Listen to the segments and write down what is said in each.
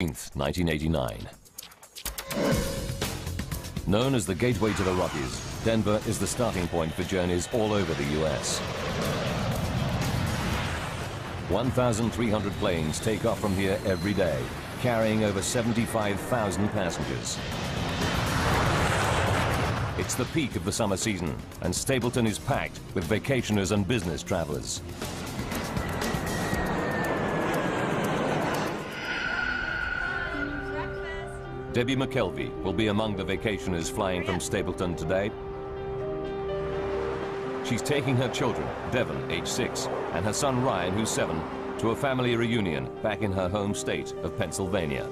1989. Known as the gateway to the Rockies, Denver is the starting point for journeys all over the U.S. 1,300 planes take off from here every day, carrying over 75,000 passengers. It's the peak of the summer season, and Stapleton is packed with vacationers and business travelers. Debbie McKelvey will be among the vacationers flying from Stapleton today. She's taking her children, Devon, age 6, and her son Ryan, who's 7, to a family reunion back in her home state of Pennsylvania.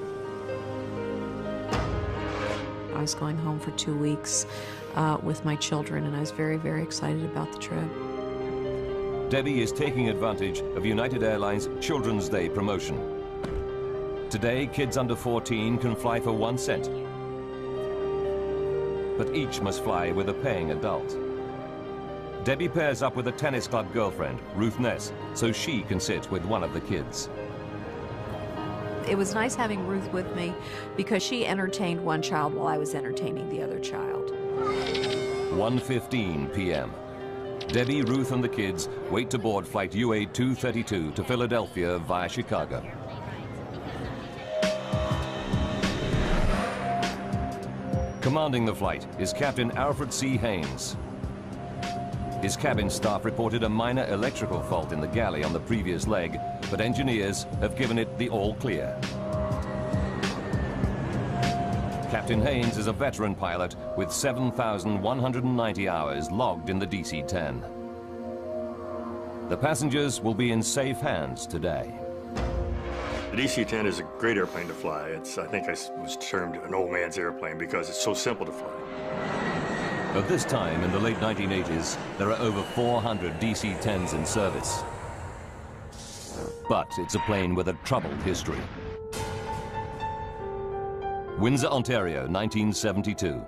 I was going home for 2 weeks with my children, and I was very, very excited about the trip. Debbie is taking advantage of United Airlines Children's Day promotion. Today, kids under 14 can fly for 1 cent, but each must fly with a paying adult. Debbie pairs up with a tennis club girlfriend, Ruth Ness, so she can sit with one of the kids. It was nice having Ruth with me because she entertained one child while I was entertaining the other child. 1:15 p.m. Debbie, Ruth, and the kids wait to board flight UA 232 to Philadelphia via Chicago. Commanding the flight is Captain Alfred C. Haynes. His cabin staff reported a minor electrical fault in the galley on the previous leg, but engineers have given it the all clear. Captain Haynes is a veteran pilot with 7,190 hours logged in the DC-10. The passengers will be in safe hands today. The DC-10 is a great airplane to fly. I think it was termed an old man's airplane because it's so simple to fly. At this time, in the late 1980s, there are over 400 DC-10s in service. But it's a plane with a troubled history. Windsor, Ontario, 1972.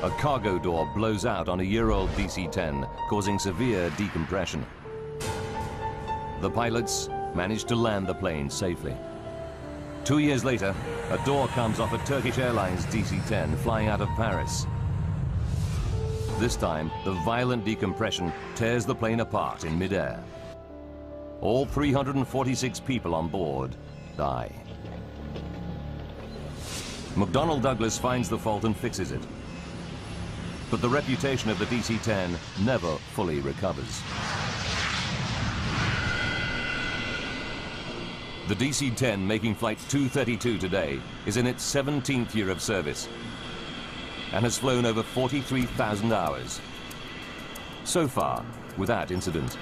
A cargo door blows out on a year-old DC-10, causing severe decompression. The pilots managed to land the plane safely. 2 years later, a door comes off a Turkish Airlines DC-10 flying out of Paris. This time, the violent decompression tears the plane apart in midair. All 346 people on board die. McDonnell Douglas finds the fault and fixes it. But the reputation of the DC-10 never fully recovers. The DC-10 making flight 232 today is in its 17th year of service and has flown over 43,000 hours. So far, without incident.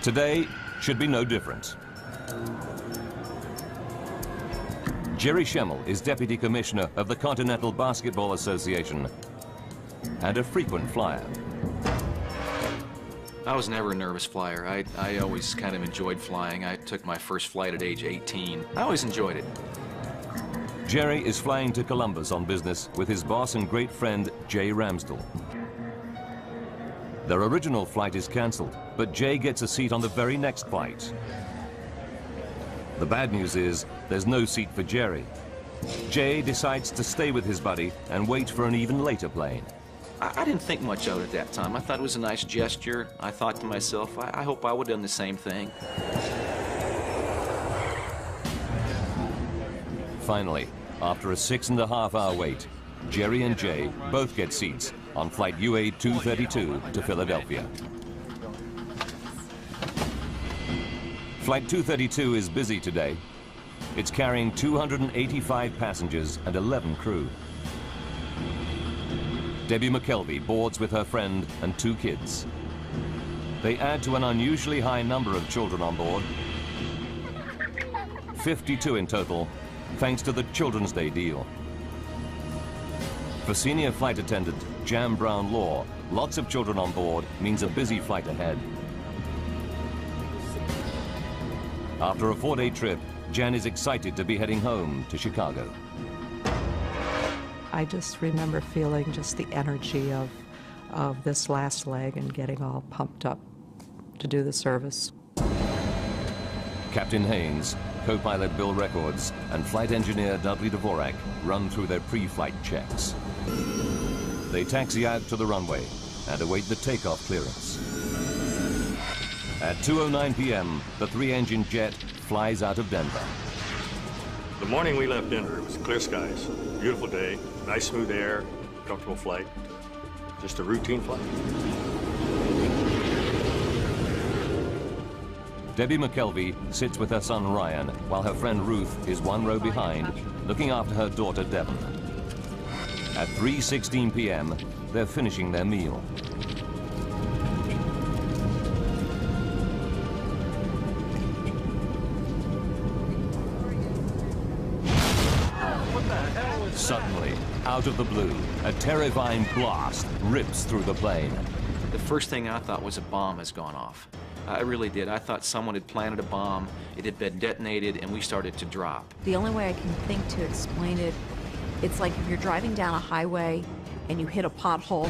Today should be no different. Jerry Schemmel is Deputy Commissioner of the Continental Basketball Association and a frequent flyer. I was never a nervous flyer. I always kind of enjoyed flying. I took my first flight at age 18. I always enjoyed it. Jerry is flying to Columbus on business with his boss and great friend, Jay Ramsdell. Their original flight is cancelled, but Jay gets a seat on the very next flight. The bad news is there's no seat for Jerry. Jay decides to stay with his buddy and wait for an even later plane. I didn't think much of it at that time. I thought it was a nice gesture. I thought to myself, I hope I would have done the same thing. Finally, after a 6.5-hour wait, Jerry and Jay both get seats on flight UA 232 to Philadelphia. Flight 232 is busy today. It's carrying 285 passengers and 11 crew. Debbie McKelvey boards with her friend and 2 kids. They add to an unusually high number of children on board. 52 in total, thanks to the Children's Day deal. For senior flight attendant Jan Brown Law, lots of children on board means a busy flight ahead. After a 4-day trip, Jan is excited to be heading home to Chicago. I just remember feeling just the energy of this last leg and getting all pumped up to do the service. Captain Haynes co-pilot Bill Records and flight engineer Dudley Dvorak run through their pre-flight checks. They taxi out to the runway and await the takeoff clearance. At 2:09 p.m., the three-engine jet flies out of Denver. The morning we left Denver, it was clear skies, beautiful day, nice smooth air, comfortable flight, just a routine flight. Debbie McKelvey sits with her son Ryan while her friend Ruth is one row behind, looking after her daughter Devon. At 3:16 p.m., they're finishing their meal. Suddenly, out of the blue, a terrifying blast rips through the plane. The first thing I thought was a bomb has gone off. I really did. I thought someone had planted a bomb, it had been detonated, and we started to drop. The only way I can think to explain it, it's like if you're driving down a highway and you hit a pothole.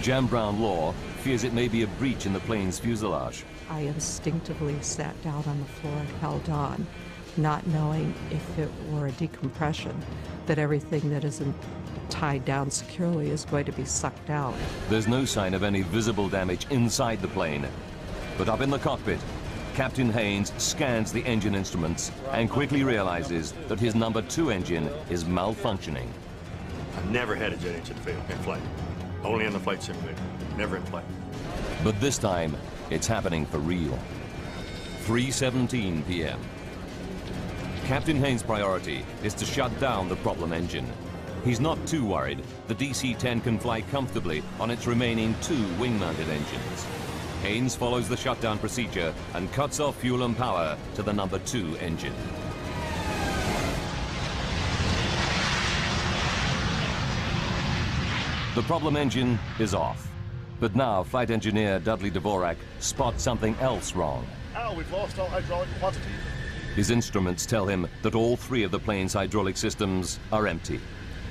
Jan Brown-Law fears it may be a breach in the plane's fuselage. I instinctively sat down on the floor and held on, not knowing if it were a decompression, that everything that isn't tied down securely is going to be sucked out. There's no sign of any visible damage inside the plane. But up in the cockpit, Captain Haynes scans the engine instruments and quickly realizes that his number 2 engine is malfunctioning. I've never had a jet engine fail in flight. Only in the flight simulator, never in flight. But this time, it's happening for real. 3:17 p.m. Captain Haynes' priority is to shut down the problem engine. He's not too worried. The DC-10 can fly comfortably on its remaining 2 wing-mounted engines. Haynes follows the shutdown procedure and cuts off fuel and power to the number 2 engine. The problem engine is off. But now flight engineer Dudley Dvorak spots something else wrong. Al, we've lost all hydraulic quantity. His instruments tell him that all 3 of the plane's hydraulic systems are empty.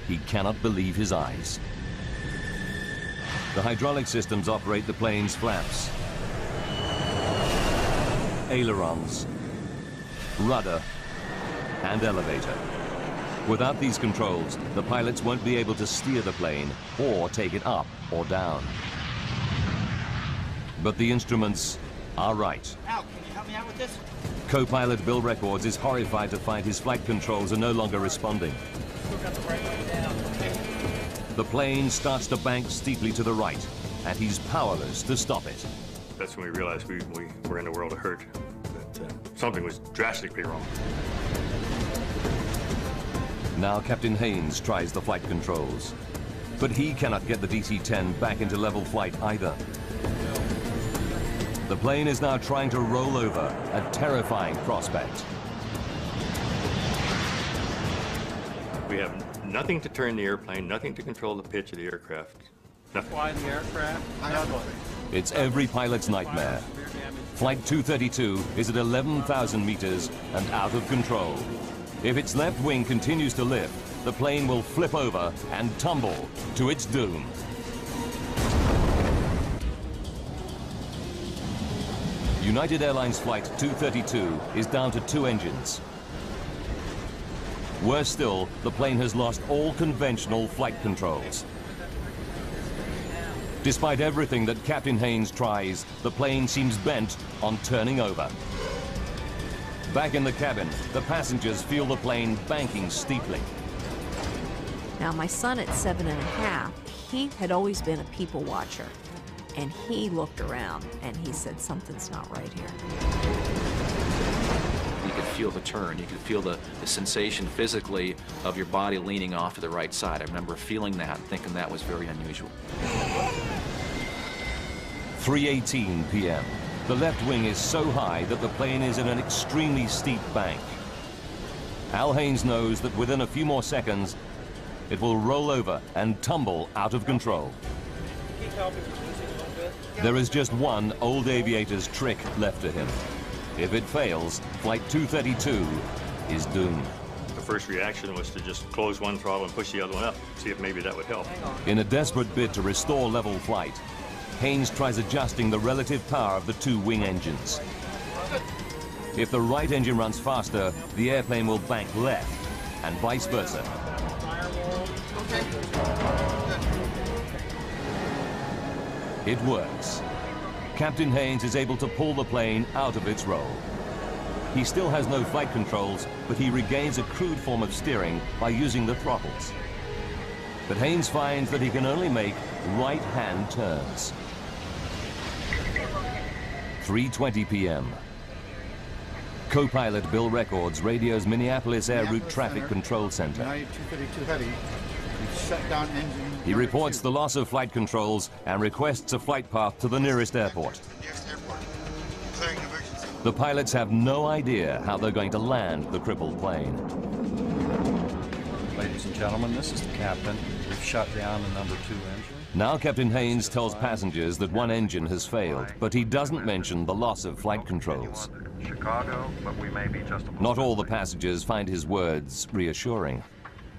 He cannot believe his eyes. The hydraulic systems operate the plane's flaps, ailerons, rudder, and elevator. Without these controls, the pilots won't be able to steer the plane or take it up or down. But the instruments are right. Al, can you help me out with this? Co-pilot Bill Records is horrified to find his flight controls are no longer responding. The plane starts to bank steeply to the right, and he's powerless to stop it. That's when we realized we were in a world of hurt, that something was drastically wrong. Now Captain Haynes tries the flight controls, but he cannot get the DC-10 back into level flight either. The plane is now trying to roll over, a terrifying prospect. We have nothing to turn the airplane, nothing to control the pitch of the aircraft. Nothing. Fly the aircraft. It's every pilot's nightmare. Flight 232 is at 11,000 meters and out of control. If its left wing continues to lift, the plane will flip over and tumble to its doom. United Airlines Flight 232 is down to 2 engines. Worse still, the plane has lost all conventional flight controls. Despite everything that Captain Haynes tries, the plane seems bent on turning over. Back in the cabin, the passengers feel the plane banking steeply. Now, my son at 7½, he had always been a people watcher. And he looked around and he said, something's not right here. You could feel the turn. You could feel the sensation physically of your body leaning off to the right side. I remember feeling that and thinking that was very unusual. 3:18 p.m. The left wing is so high that the plane is in an extremely steep bank. Al Haynes knows that within a few more seconds, it will roll over and tumble out of control. There is just one old aviator's trick left to him. If it fails, Flight 232 is doomed. The first reaction was to just close one throttle and push the other one up, see if maybe that would help. In a desperate bid to restore level flight, Haynes tries adjusting the relative power of the 2 wing engines. If the right engine runs faster, the airplane will bank left, and vice versa. It works. Captain Haynes is able to pull the plane out of its roll. He still has no flight controls, but he regains a crude form of steering by using the throttles. But Haynes finds that he can only make right-hand turns. 3:20 p.m. Co-pilot Bill Records radios Minneapolis Air Route Traffic Control Center. 232 heavy. We've shut down engine. He reports the loss of flight controls and requests a flight path to the nearest airport. The pilots have no idea how they're going to land the crippled plane. Ladies and gentlemen, this is the captain. We've shut down the number 2 engine. Now Captain Haynes tells passengers that one engine has failed, but he doesn't mention the loss of flight controls. Chicago, but we may be just a Not all the passengers find his words reassuring.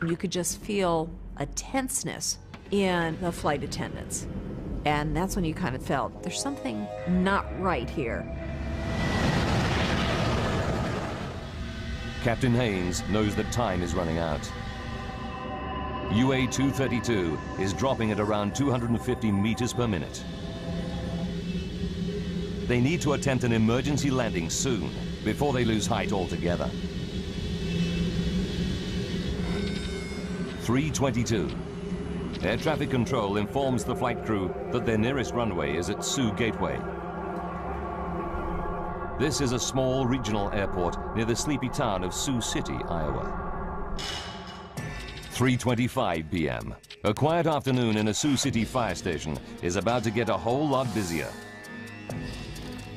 You could just feel a tenseness in the flight attendants. And that's when you kind of felt there's something not right here. Captain Haynes knows that time is running out. UA-232 is dropping at around 250 meters per minute. They need to attempt an emergency landing soon, before they lose height altogether. 3:22. Air traffic control informs the flight crew that their nearest runway is at Sioux Gateway. This is a small regional airport near the sleepy town of Sioux City, Iowa. 3:25 p.m. A quiet afternoon in a Sioux City fire station is about to get a whole lot busier.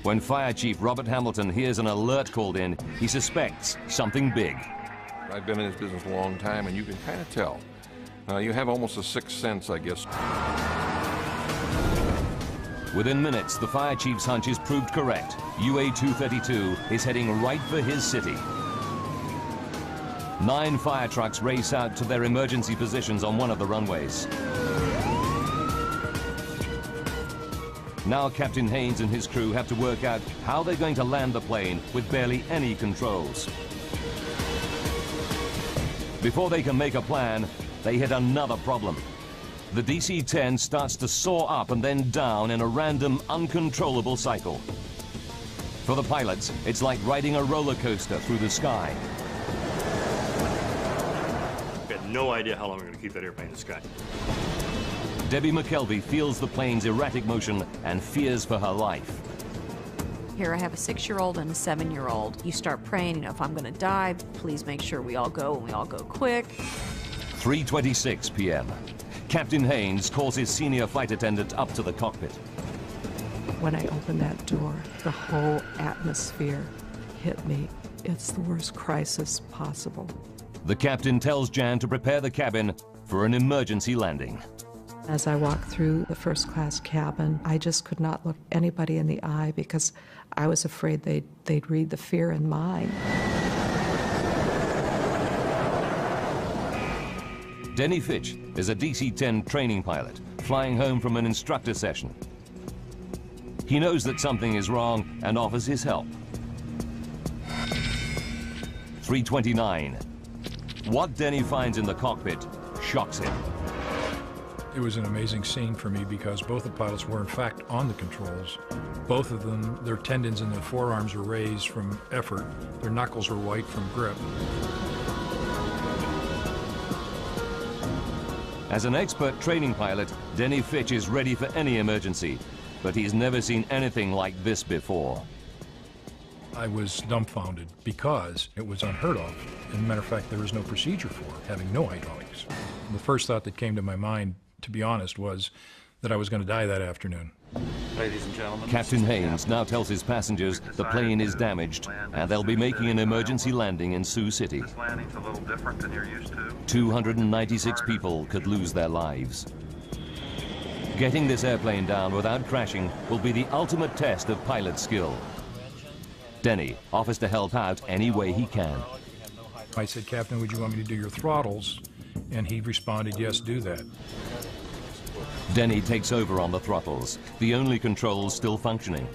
When Fire Chief Robert Hamilton hears an alert called in, he suspects something big. I've been in this business a long time, and you can kind of tell. You have almost a sixth sense, I guess. Within minutes, the fire chief's hunch is proved correct. UA-232 is heading right for his city. 9 fire trucks race out to their emergency positions on one of the runways. Now Captain Haynes and his crew have to work out how they're going to land the plane with barely any controls. Before they can make a plan, they hit another problem. The DC-10 starts to soar up and then down in a random, uncontrollable cycle. For the pilots, it's like riding a roller coaster through the sky. We had no idea how long we were going to keep that airplane in the sky. Debbie McKelvey feels the plane's erratic motion and fears for her life. Here I have a 6-year-old and a 7-year-old. You start praying, you know, if I'm going to die, please make sure we all go and we all go quick. 3:26 p.m. Captain Haynes calls his senior flight attendant up to the cockpit. When I opened that door, the whole atmosphere hit me. It's the worst crisis possible. The captain tells Jan to prepare the cabin for an emergency landing. As I walked through the first-class cabin, I just could not look anybody in the eye because I was afraid they'd read the fear in mine. Denny Fitch is a DC-10 training pilot flying home from an instructor session. He knows that something is wrong and offers his help. 3:29. What Denny finds in the cockpit shocks him. It was an amazing scene for me because both the pilots were in fact on the controls. Both of them, their tendons in their forearms were raised from effort. Their knuckles were white from grip. As an expert training pilot, Denny Fitch is ready for any emergency, but he's never seen anything like this before. I was dumbfounded because it was unheard of. As a matter of fact, there was no procedure for it, having no hydraulics. The first thought that came to my mind, to be honest, was that I was going to die that afternoon. Ladies and gentlemen, Captain Haynes now tells his passengers the plane is damaged and they'll be making an emergency landing in Sioux City. This landing's a little different than you're used to. 296 people could lose their lives. Getting this airplane down without crashing will be the ultimate test of pilot skill. Denny offers to help out any way he can. I said, "Captain, would you want me to do your throttles?" And he responded, "Yes, do that." Denny takes over on the throttles, the only controls still functioning.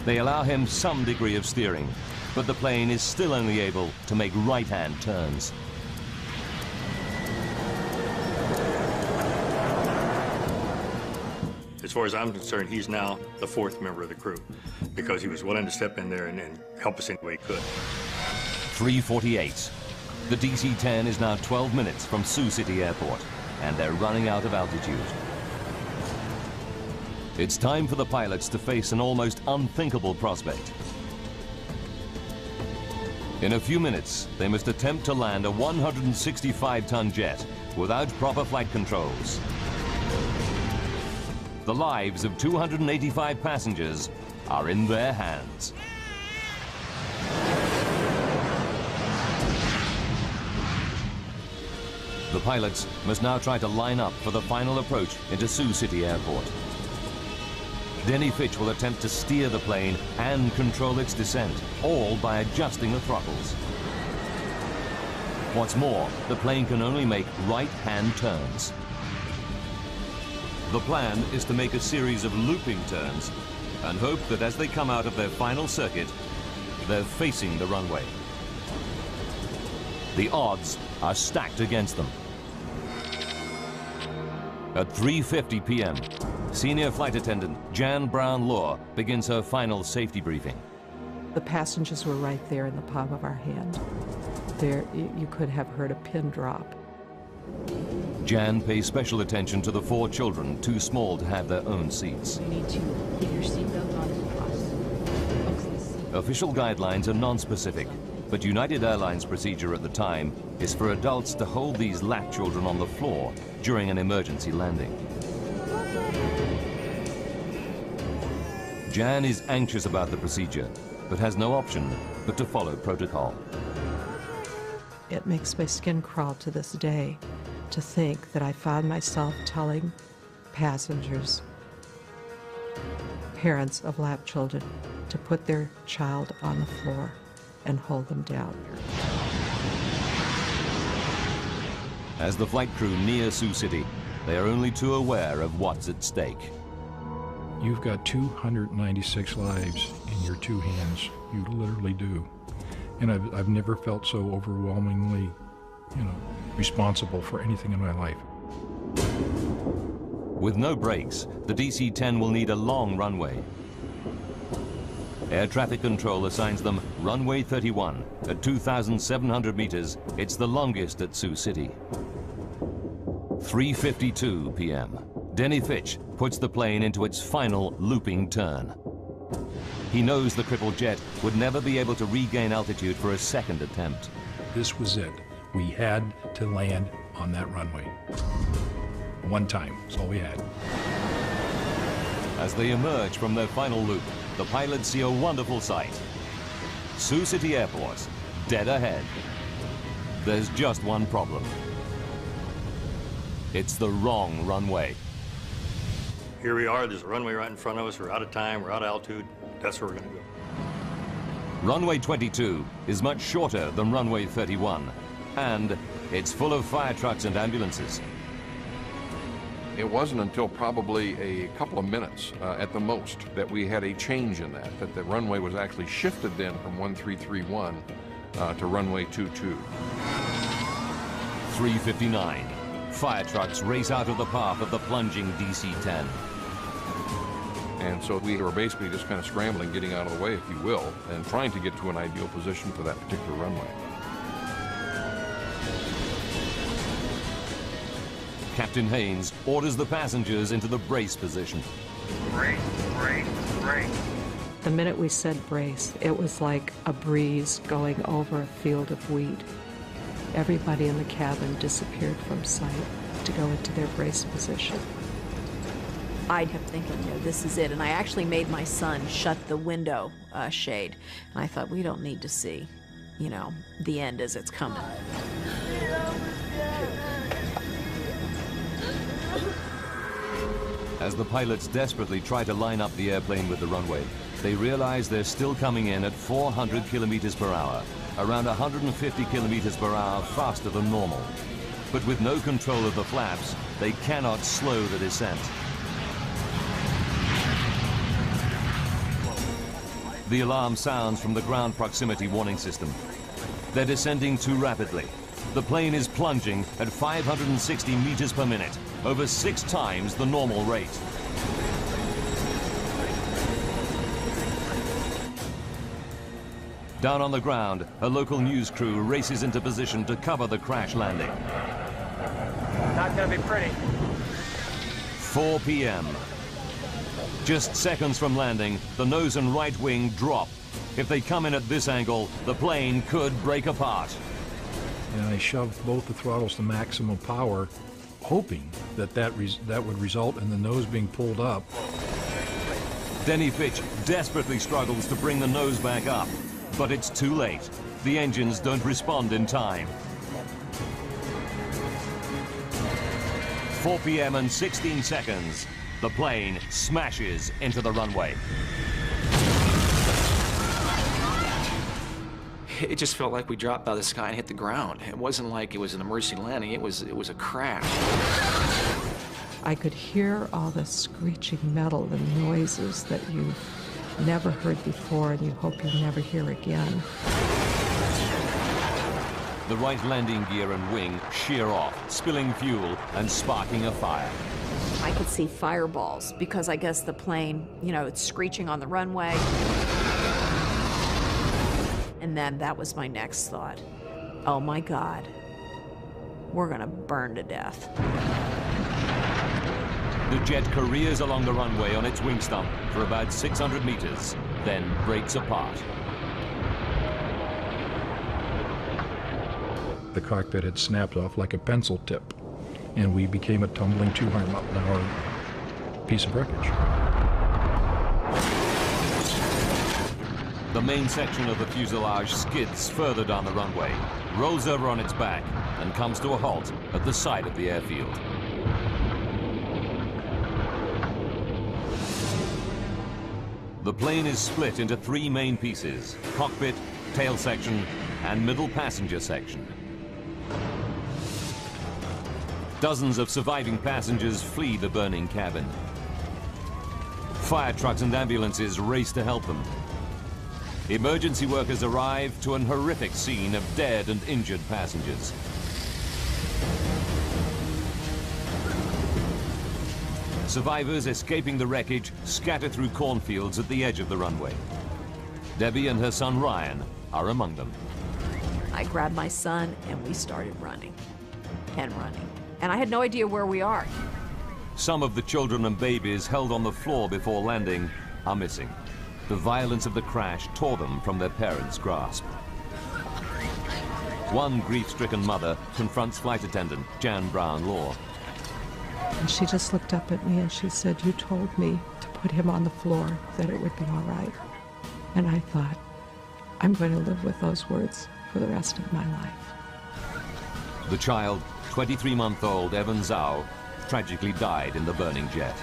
They allow him some degree of steering, but the plane is still only able to make right-hand turns. As far as I'm concerned, he's now the fourth member of the crew because he was willing to step in there and help us any way he could. 3:48. The DC-10 is now 12 minutes from Sioux City Airport, and they're running out of altitude. It's time for the pilots to face an almost unthinkable prospect. In a few minutes, they must attempt to land a 165-ton jet without proper flight controls. The lives of 285 passengers are in their hands. The pilots must now try to line up for the final approach into Sioux City Airport. Denny Fitch will attempt to steer the plane and control its descent, all by adjusting the throttles. What's more, the plane can only make right-hand turns. The plan is to make a series of looping turns and hope that as they come out of their final circuit, they're facing the runway. The odds are stacked against them. At 3:50 p.m., Senior Flight Attendant Jan Brown-Law begins her final safety briefing. The passengers were right there in the palm of our hand. There, you could have heard a pin drop. Jan pays special attention to the 4 children too small to have their own seats. You need to keep your seatbelt on and cross. Official guidelines are non-specific, but United Airlines procedure at the time is for adults to hold these lap children on the floor during an emergency landing. Jan is anxious about the procedure, but has no option but to follow protocol. It makes my skin crawl to this day to think that I found myself telling passengers, parents of lap children, to put their child on the floor and hold them down. As the flight crew near Sioux City, they are only too aware of what's at stake. You've got 296 lives in your 2 hands. You literally do. And I've never felt so overwhelmingly, responsible for anything in my life. With no brakes, the DC-10 will need a long runway. Air traffic control assigns them runway 31 at 2,700 meters. It's the longest at Sioux City. 3:52 p.m. Denny Fitch puts the plane into its final looping turn. He knows the crippled jet would never be able to regain altitude for a second attempt. This was it. We had to land on that runway. One time, that's all we had. As they emerge from their final loop, the pilots see a wonderful sight. Sioux City Airport, dead ahead. There's just one problem. It's the wrong runway. Here we are, there's a runway right in front of us. We're out of time, we're out of altitude. That's where we're going to go. Runway 22 is much shorter than runway 31, and it's full of fire trucks and ambulances. It wasn't until probably a couple of minutes at the most that we had a change in that the runway was actually shifted then from 1331 to runway 22. 3:59. Fire trucks race out of the path of the plunging DC-10. And so we were basically just kind of scrambling, getting out of the way, if you will, and trying to get to an ideal position for that particular runway. Captain Haynes orders the passengers into the brace position. Brace, brace, brace. The minute we said brace, it was like a breeze going over a field of wheat. Everybody in the cabin disappeared from sight to go into their brace position. I kept thinking, this is it. And I actually made my son shut the window shade. And I thought, we don't need to see, the end as it's coming. As the pilots desperately try to line up the airplane with the runway, they realize they're still coming in at 400 kilometers per hour, around 150 kilometers per hour faster than normal. But with no control of the flaps, they cannot slow the descent. The alarm sounds from the ground proximity warning system. They're descending too rapidly. The plane is plunging at 560 meters per minute, over 6 times the normal rate. Down on the ground, a local news crew races into position to cover the crash landing. Not gonna be pretty. 4 p.m. Just seconds from landing, the nose and right wing drop. If they come in at this angle, the plane could break apart. And I shoved both the throttles to maximum power, hoping that would result in the nose being pulled up. Denny Fitch desperately struggles to bring the nose back up, but it's too late. The engines don't respond in time. 4 p.m. and 16 seconds. The plane smashes into the runway. It just felt like we dropped out of the sky and hit the ground. It wasn't like it was an emergency landing. It was a crash. I could hear all the screeching metal and noises that you've never heard before and you hope you'll never hear again. The right landing gear and wing shear off, spilling fuel and sparking a fire. I could see fireballs because I guess the plane, you know, it's screeching on the runway. And then that was my next thought. Oh my God, we're gonna burn to death. The jet careers along the runway on its wing stump for about 600 meters, then breaks apart. The cockpit had snapped off like a pencil tip, and we became a tumbling 200-mile-an-hour piece of wreckage. The main section of the fuselage skids further down the runway, rolls over on its back, and comes to a halt at the side of the airfield. The plane is split into 3 main pieces: cockpit, tail section, and middle passenger section. Dozens of surviving passengers flee the burning cabin. Fire trucks and ambulances race to help them. Emergency workers arrive to an horrific scene of dead and injured passengers. Survivors escaping the wreckage scatter through cornfields at the edge of the runway. Debbie and her son Ryan are among them. I grabbed my son and we started running and running. And I had no idea where we are. Some of the children and babies held on the floor before landing are missing. The violence of the crash tore them from their parents' grasp. One grief-stricken mother confronts flight attendant Jan Brown-Law. And she just looked up at me and she said, "You told me to put him on the floor, that it would be all right." And I thought, I'm going to live with those words for the rest of my life. The child, 23-month-old Evan Zhao, tragically died in the burning jet.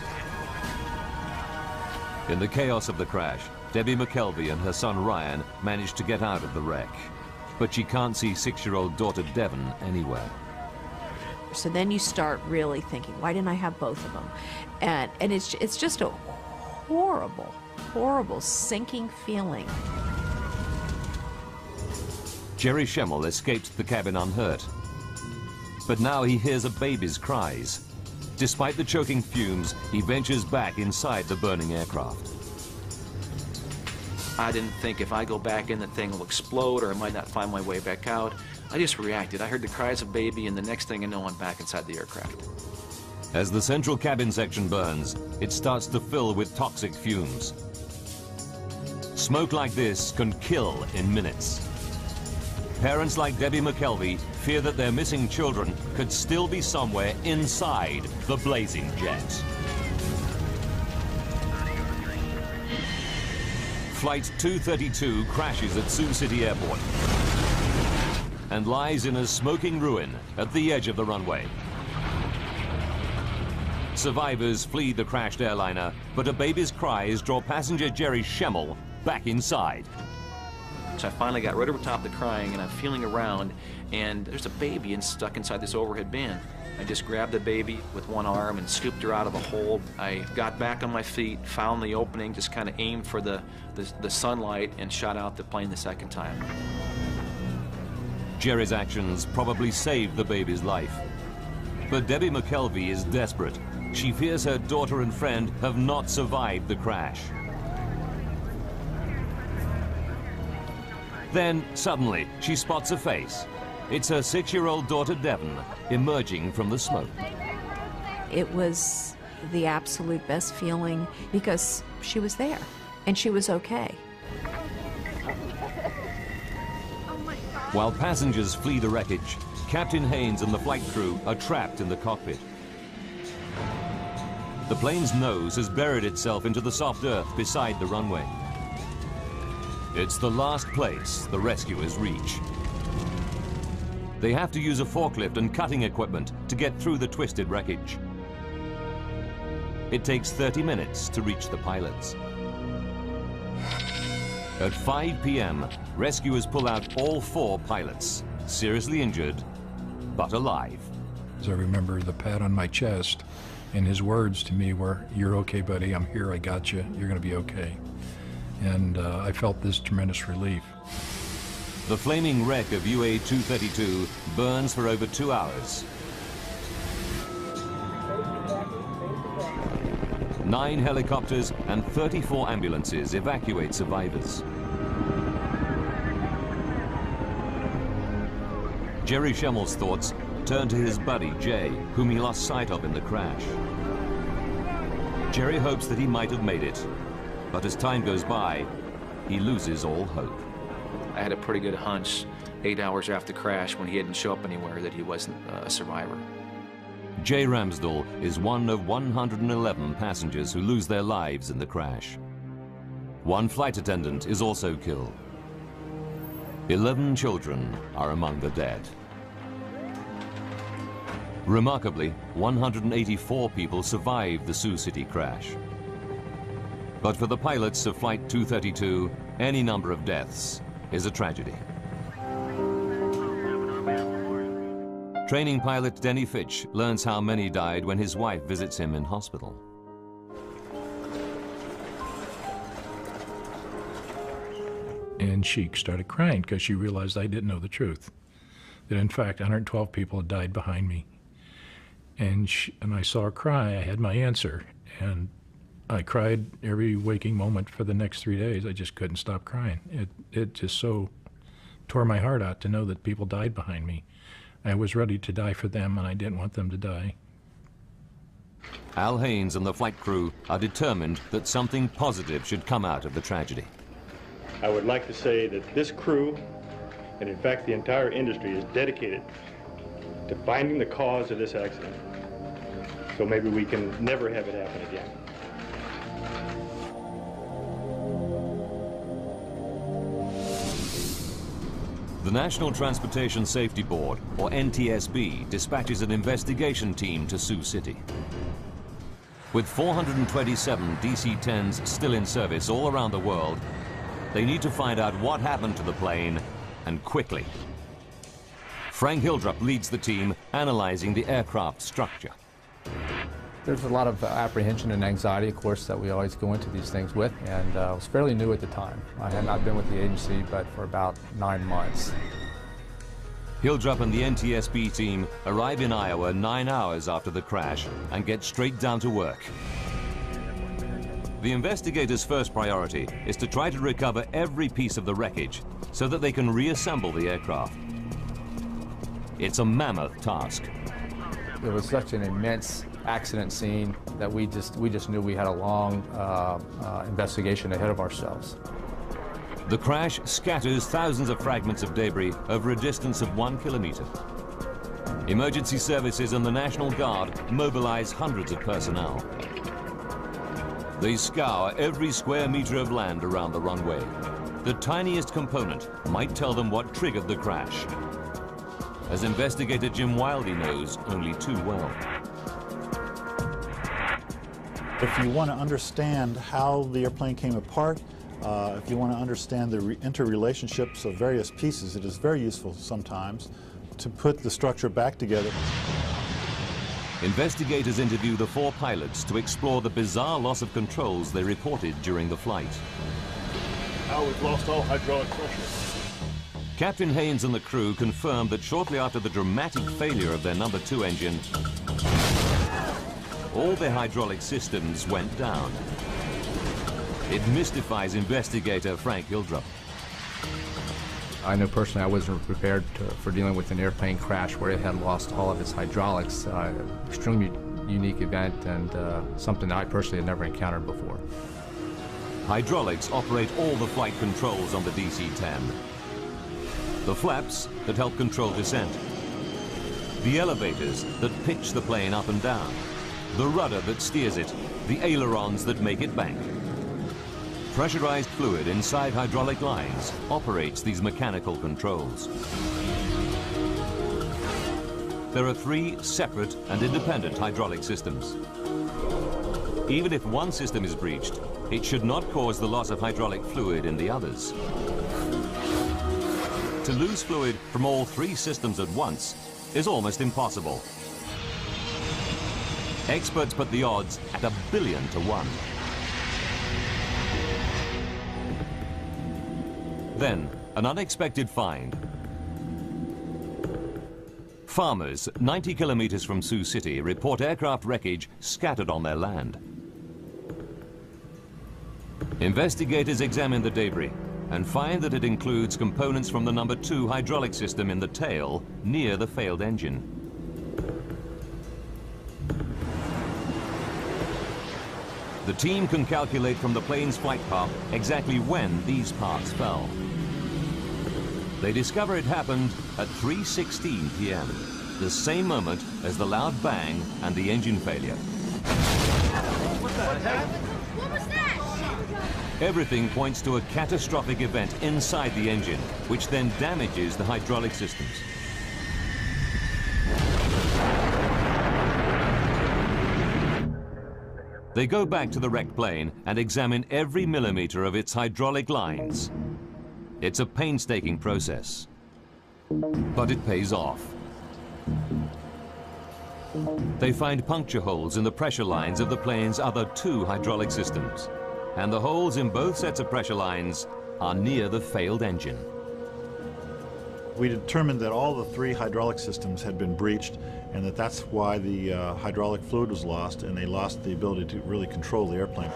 In the chaos of the crash, Debbie McKelvey and her son Ryan managed to get out of the wreck. But she can't see 6-year-old daughter Devon anywhere. So then you start really thinking, why didn't I have both of them? And it's just a horrible, horrible sinking feeling. Jerry Schemmel escaped the cabin unhurt. But now he hears a baby's cries. Despite the choking fumes, he ventures back inside the burning aircraft. I didn't think if I go back in, the thing will explode or I might not find my way back out. I just reacted. I heard the cries of baby, and the next thing I know, I'm back inside the aircraft. As the central cabin section burns, it starts to fill with toxic fumes. Smoke like this can kill in minutes. Parents like Debbie McKelvey fear that their missing children could still be somewhere inside the blazing jet. Flight 232 crashes at Sioux City Airport and lies in a smoking ruin at the edge of the runway. Survivors flee the crashed airliner, but a baby's cries draw passenger Jerry Schemmel back inside. So I finally got right over top of the crying, and I'm feeling around, and there's a baby stuck inside this overhead bin. I just grabbed the baby with one arm and scooped her out of the hole. I got back on my feet, found the opening, just kind of aimed for the sunlight and shot out the plane the second time. Jerry's actions probably saved the baby's life. But Debbie McKelvey is desperate. She fears her daughter and friend have not survived the crash. Then, suddenly, she spots a face. It's her 6-year-old daughter, Devon, emerging from the smoke. It was the absolute best feeling because she was there and she was okay. While passengers flee the wreckage, Captain Haynes and the flight crew are trapped in the cockpit. The plane's nose has buried itself into the soft earth beside the runway. It's the last place the rescuers reach. They have to use a forklift and cutting equipment to get through the twisted wreckage. It takes 30 minutes to reach the pilots. At 5 p.m., rescuers pull out all 4 pilots, seriously injured, but alive. As I remember the pat on my chest, and his words to me were, "You're okay, buddy, I'm here, I got you, you're gonna be okay." And I felt this tremendous relief. The flaming wreck of UA-232 burns for over 2 hours. 9 helicopters and 34 ambulances evacuate survivors. Jerry Schemmel's thoughts turn to his buddy, Jay, whom he lost sight of in the crash. Jerry hopes that he might have made it, but as time goes by, he loses all hope. I had a pretty good hunch 8 hours after the crash, when he didn't show up anywhere, that he wasn't a survivor. Jay Ramsdell is one of 111 passengers who lose their lives in the crash. 1 flight attendant is also killed. 11 children are among the dead. Remarkably, 184 people survived the Sioux City crash. But for the pilots of Flight 232, any number of deaths is a tragedy. Training pilot Denny Fitch learns how many died when his wife visits him in hospital. And she started crying because she realized I didn't know the truth. That in fact 112 people had died behind me. And I saw her cry. I had my answer. And I cried every waking moment for the next 3 days. I just couldn't stop crying. It just so tore my heart out to know that people died behind me. I was ready to die for them, and I didn't want them to die. Al Haynes and the flight crew are determined that something positive should come out of the tragedy. I would like to say that this crew, and in fact the entire industry, is dedicated to finding the cause of this accident. So maybe we can never have it happen again. The National Transportation Safety Board, or NTSB, dispatches an investigation team to Sioux City. With 427 DC-10s still in service all around the world, they need to find out what happened to the plane, and quickly. Frank Hildrup leads the team, analyzing the aircraft structure. There's a lot of apprehension and anxiety, of course, that we always go into these things with, and I was fairly new at the time. I had not been with the agency but for about 9 months. Hildrup and the NTSB team arrive in Iowa 9 hours after the crash and get straight down to work. The investigators' first priority is to try to recover every piece of the wreckage so that they can reassemble the aircraft. It's a mammoth task. It was such an immense accident scene that we just knew we had a long investigation ahead of ourselves. The crash scatters thousands of fragments of debris over a distance of 1 kilometer. Emergency services and the National Guard mobilize hundreds of personnel. They scour every square meter of land around the runway. The tiniest component might tell them what triggered the crash. As investigator Jim Wildey knows only too well. If you want to understand how the airplane came apart, if you want to understand the interrelationships of various pieces, it is very useful sometimes to put the structure back together. Investigators interview the 4 pilots to explore the bizarre loss of controls they reported during the flight. Now we've lost all hydraulic pressure. Captain Haynes and the crew confirmed that shortly after the dramatic failure of their number 2 engine, all their hydraulic systems went down. It mystifies investigator Frank Hildrup. I know personally I wasn't prepared for dealing with an airplane crash where it had lost all of its hydraulics. Extremely unique event and something I personally had never encountered before. Hydraulics operate all the flight controls on the DC-10. The flaps that help control descent. The elevators that pitch the plane up and down. The rudder that steers it. The ailerons that make it bank. Pressurized fluid inside hydraulic lines operates these mechanical controls. There are 3 separate and independent hydraulic systems. Even if one system is breached, it should not cause the loss of hydraulic fluid in the others. To lose fluid from all 3 systems at once is almost impossible. Experts put the odds at 1 billion to 1. Then, an unexpected find. Farmers 90 kilometers from Sioux City report aircraft wreckage scattered on their land. Investigators examine the debris and find that it includes components from the number 2 hydraulic system in the tail near the failed engine. The team can calculate from the plane's flight path exactly when these parts fell. They discover it happened at 3:16 p.m., the same moment as the loud bang and the engine failure. What was that? Everything points to a catastrophic event inside the engine, which then damages the hydraulic systems. They go back to the wrecked plane and examine every millimeter of its hydraulic lines. It's a painstaking process, but it pays off. They find puncture holes in the pressure lines of the plane's other 2 hydraulic systems, and the holes in both sets of pressure lines are near the failed engine. We determined that all the 3 hydraulic systems had been breached, and that's why the hydraulic fluid was lost, and they lost the ability to really control the airplane.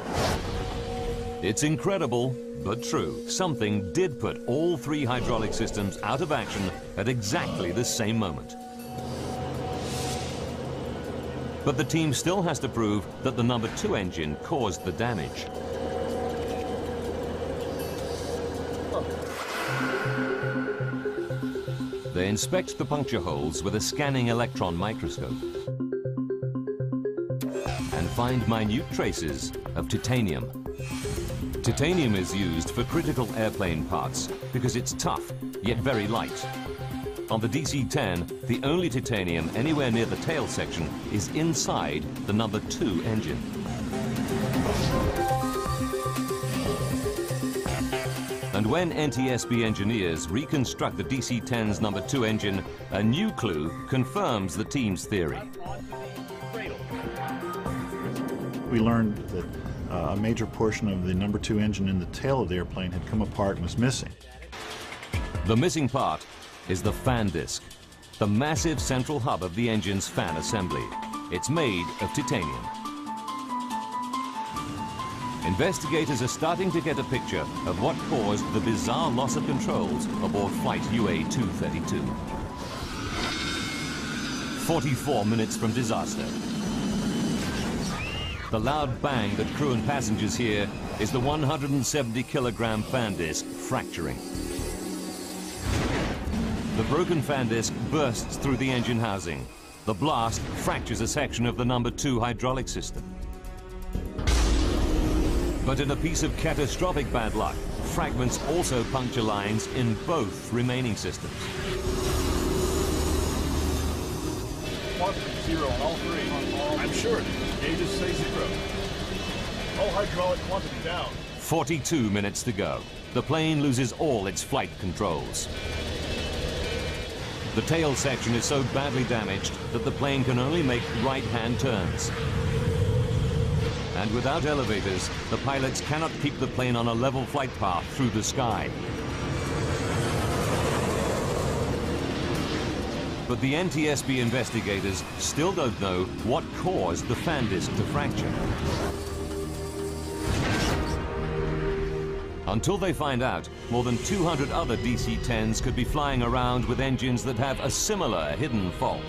It's incredible, but true. Something did put all 3 hydraulic systems out of action at exactly the same moment. But the team still has to prove that the number 2 engine caused the damage. They inspect the puncture holes with a scanning electron microscope and find minute traces of titanium. Titanium is used for critical airplane parts because it's tough, yet very light. On the DC-10, the only titanium anywhere near the tail section is inside the number 2 engine. And when NTSB engineers reconstruct the DC-10's number 2 engine, a new clue confirms the team's theory. We learned that a major portion of the number 2 engine in the tail of the airplane had come apart and was missing. The missing part is the fan disc, the massive central hub of the engine's fan assembly. It's made of titanium. Investigators are starting to get a picture of what caused the bizarre loss of controls aboard flight UA-232. 44 minutes from disaster. The loud bang that crew and passengers hear is the 170-kilogram fan disc fracturing. The broken fan disc bursts through the engine housing. The blast fractures a section of the number 2 hydraulic system. But in a piece of catastrophic bad luck, fragments also puncture lines in both remaining systems. Quantity 0 on all 3. I'm sure gauges say 0. All hydraulic quantity down. 42 minutes to go. The plane loses all its flight controls. The tail section is so badly damaged that the plane can only make right-hand turns. And without elevators, the pilots cannot keep the plane on a level flight path through the sky. But the NTSB investigators still don't know what caused the fan disc to fracture. Until they find out, more than 200 other DC-10s could be flying around with engines that have a similar hidden fault.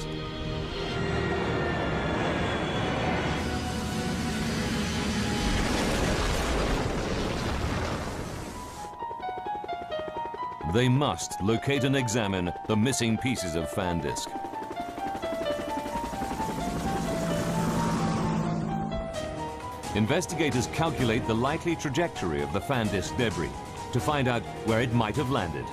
They must locate and examine the missing pieces of fan disc. Investigators calculate the likely trajectory of the fan disc debris to find out where it might have landed.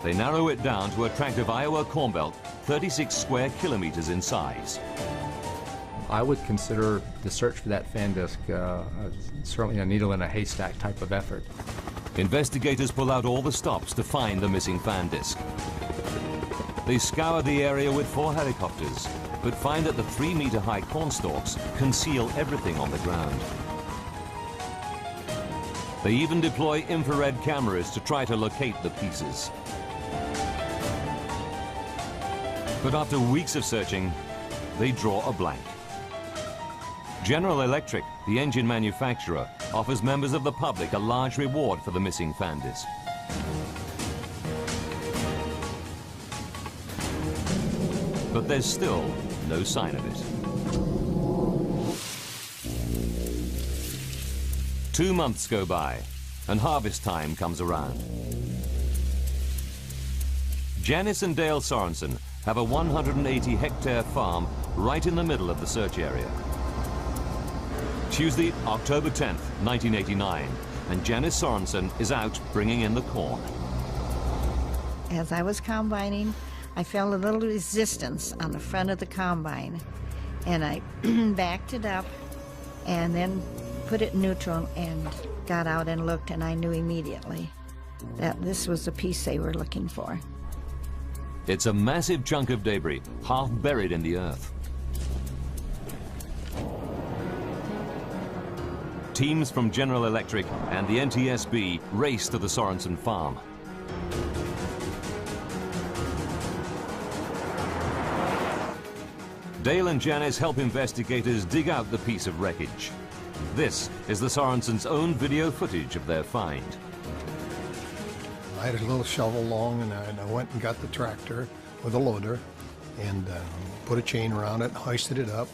They narrow it down to a tract of Iowa corn belt 36 square kilometers in size. I would consider the search for that fan disc certainly a needle in a haystack type of effort. Investigators pull out all the stops to find the missing fan disc. They scour the area with 4 helicopters, but find that the 3-meter-high corn stalks conceal everything on the ground. They even deploy infrared cameras to try to locate the pieces. But after weeks of searching, they draw a blank. General Electric, the engine manufacturer, offers members of the public a large reward for the missing fan disc. But there's still no sign of it. 2 months go by, and harvest time comes around. Janice and Dale Sorensen have a 180-hectare farm right in the middle of the search area. Tuesday, October 10th, 1989, and Janice Sorensen is out bringing in the corn. As I was combining, I felt a little resistance on the front of the combine, and I backed it up and then put it in neutral and got out and looked, and I knew immediately that this was the piece they were looking for. It's a massive chunk of debris, half buried in the earth. Teams from General Electric and the NTSB race to the Sorensen farm. Dale and Janice help investigators dig out the piece of wreckage. This is the Sorensens' own video footage of their find. I had a little shovel long, and I went and got the tractor with a loader and put a chain around it, hoisted it up,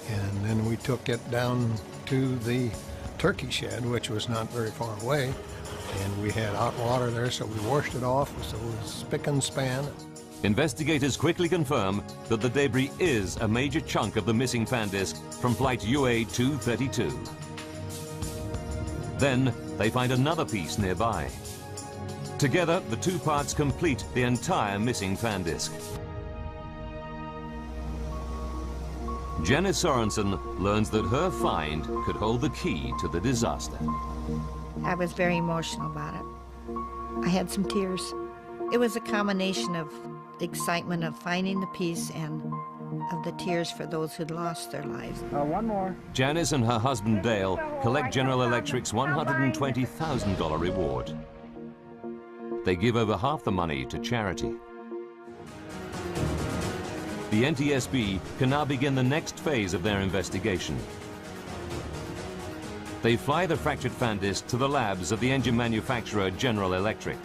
and then we took it down to the turkey shed, which was not very far away, and we had hot water there, so we washed it off, so it was spick and span. Investigators quickly confirm that the debris is a major chunk of the missing fan disc from flight UA-232. Then they find another piece nearby. Together, the 2 parts complete the entire missing fan disc. Janice Sorensen learns that her find could hold the key to the disaster. I was very emotional about it. I had some tears. It was a combination of excitement of finding the piece and of the tears for those who'd lost their lives. One more. Janice and her husband Dale collect General Electric's $120,000 reward. They give over half the money to charity. The NTSB can now begin the next phase of their investigation. They fly the fractured fan disc to the labs of the engine manufacturer General Electric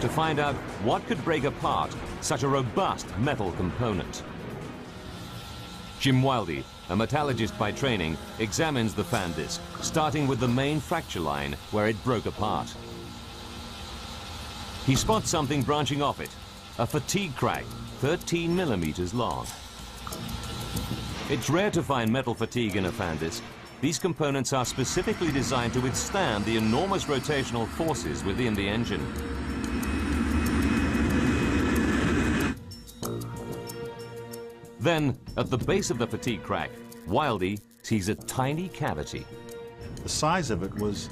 to find out what could break apart such a robust metal component. Jim Wildy, a metallurgist by training, examines the fan disc, starting with the main fracture line where it broke apart. He spots something branching off it, a fatigue crack 13 millimeters long. It's rare to find metal fatigue in a fan disc. These components are specifically designed to withstand the enormous rotational forces within the engine. Then, at the base of the fatigue crack, Wildy sees a tiny cavity. The size of it was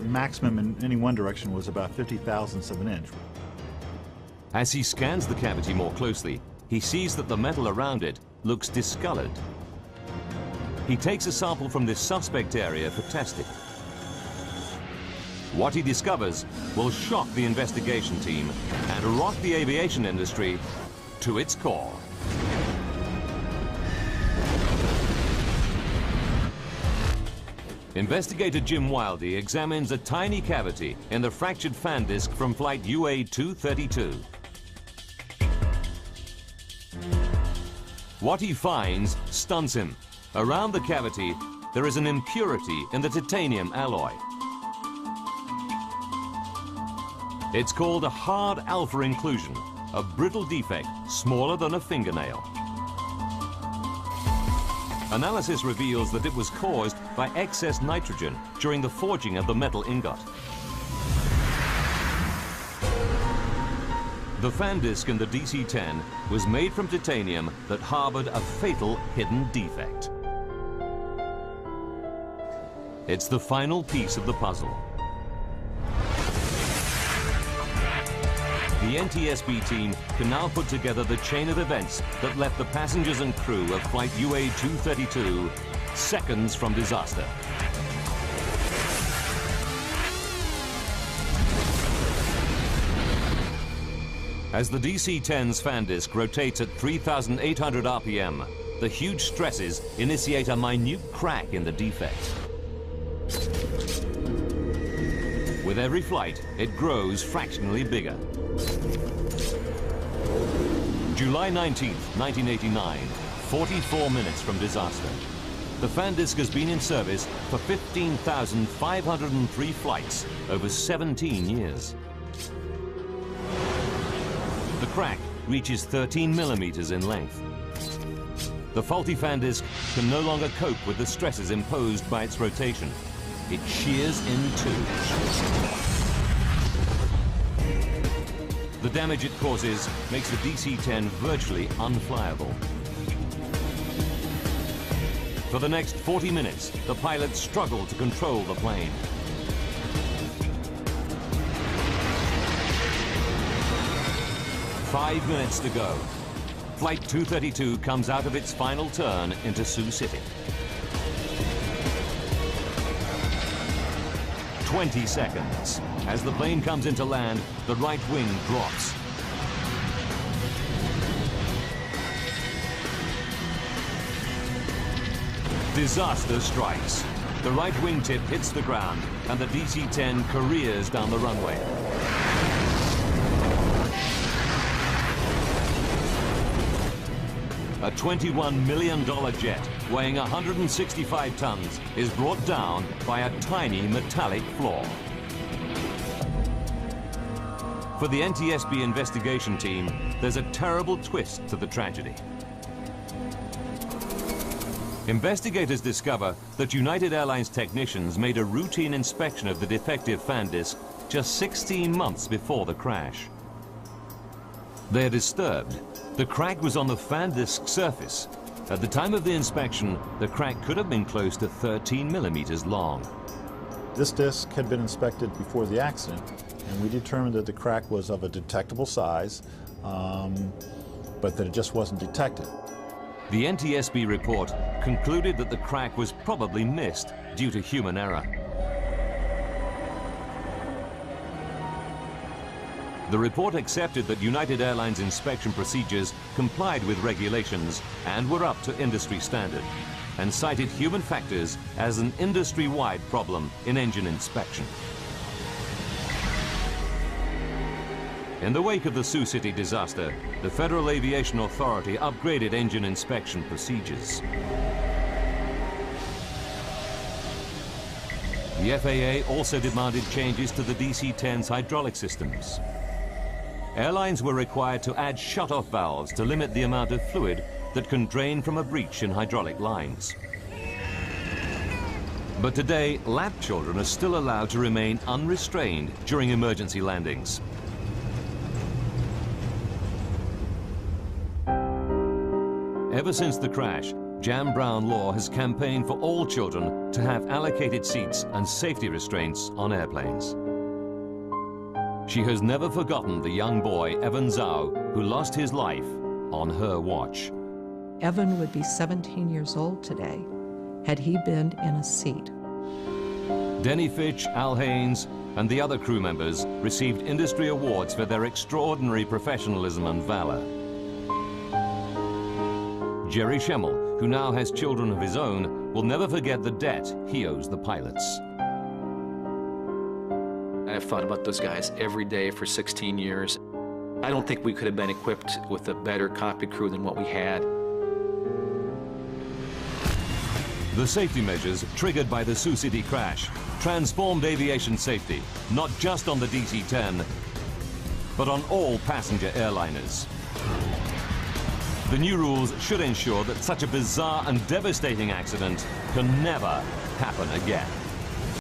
maximum in any one direction was about 50 thousandths of an inch. As he scans the cavity more closely, he sees that the metal around it looks discolored. He takes a sample from this suspect area for testing. What he discovers will shock the investigation team and rock the aviation industry to its core. Investigator Jim Wildey examines a tiny cavity in the fractured fan disc from flight UA-232. What he finds stuns him. Around the cavity, there is an impurity in the titanium alloy. It's called a hard alpha inclusion, a brittle defect smaller than a fingernail. Analysis reveals that it was caused by excess nitrogen during the forging of the metal ingot. The fan disc in the DC-10 was made from titanium that harbored a fatal hidden defect. It's the final piece of the puzzle. The NTSB team can now put together the chain of events that left the passengers and crew of flight UA-232 seconds from disaster. As the DC-10's fan disc rotates at 3,800 RPM, the huge stresses initiate a minute crack in the defect. With every flight, it grows fractionally bigger. July 19th, 1989, 44 minutes from disaster. The fan disc has been in service for 15,503 flights over 17 years. The crack reaches 13 millimeters in length. The faulty fan disc can no longer cope with the stresses imposed by its rotation. It shears in two. The damage it causes makes the DC-10 virtually unflyable. For the next 40 minutes, the pilots struggle to control the plane. Five minutes to go. Flight 232 comes out of its final turn into Sioux City. 20 seconds. As the plane comes into land, the right wing drops. Disaster strikes. The right wingtip hits the ground, and the DC-10 careers down the runway. A $21 million jet weighing 165 tons is brought down by a tiny metallic floor. For the NTSB investigation team, there's a terrible twist to the tragedy. Investigators discover that United Airlines technicians made a routine inspection of the defective fan disc just 16 months before the crash. They're disturbed. The crack was on the fan disc surface. At the time of the inspection, the crack could have been close to 13 millimeters long. This disc had been inspected before the accident, and we determined that the crack was of a detectable size, but that it just wasn't detected. The NTSB report concluded that the crack was probably missed due to human error. The report accepted that United Airlines inspection procedures complied with regulations and were up to industry standard, and cited human factors as an industry-wide problem in engine inspection. In the wake of the Sioux City disaster, the Federal Aviation Authority upgraded engine inspection procedures. The FAA also demanded changes to the DC-10's hydraulic systems. Airlines were required to add shut-off valves to limit the amount of fluid that can drain from a breach in hydraulic lines. But today, lab children are still allowed to remain unrestrained during emergency landings. Ever since the crash, Jan Brown Law has campaigned for all children to have allocated seats and safety restraints on airplanes. She has never forgotten the young boy, Evan Zhao, who lost his life on her watch. Evan would be 17 years old today had he been in a seat. Denny Fitch, Al Haynes, and the other crew members received industry awards for their extraordinary professionalism and valor. Jerry Schemmel, who now has children of his own, will never forget the debt he owes the pilots. I've thought about those guys every day for 16 years. I don't think we could have been equipped with a better cockpit crew than what we had. The safety measures triggered by the Sioux City crash transformed aviation safety, not just on the DC-10, but on all passenger airliners. The new rules should ensure that such a bizarre and devastating accident can never happen again.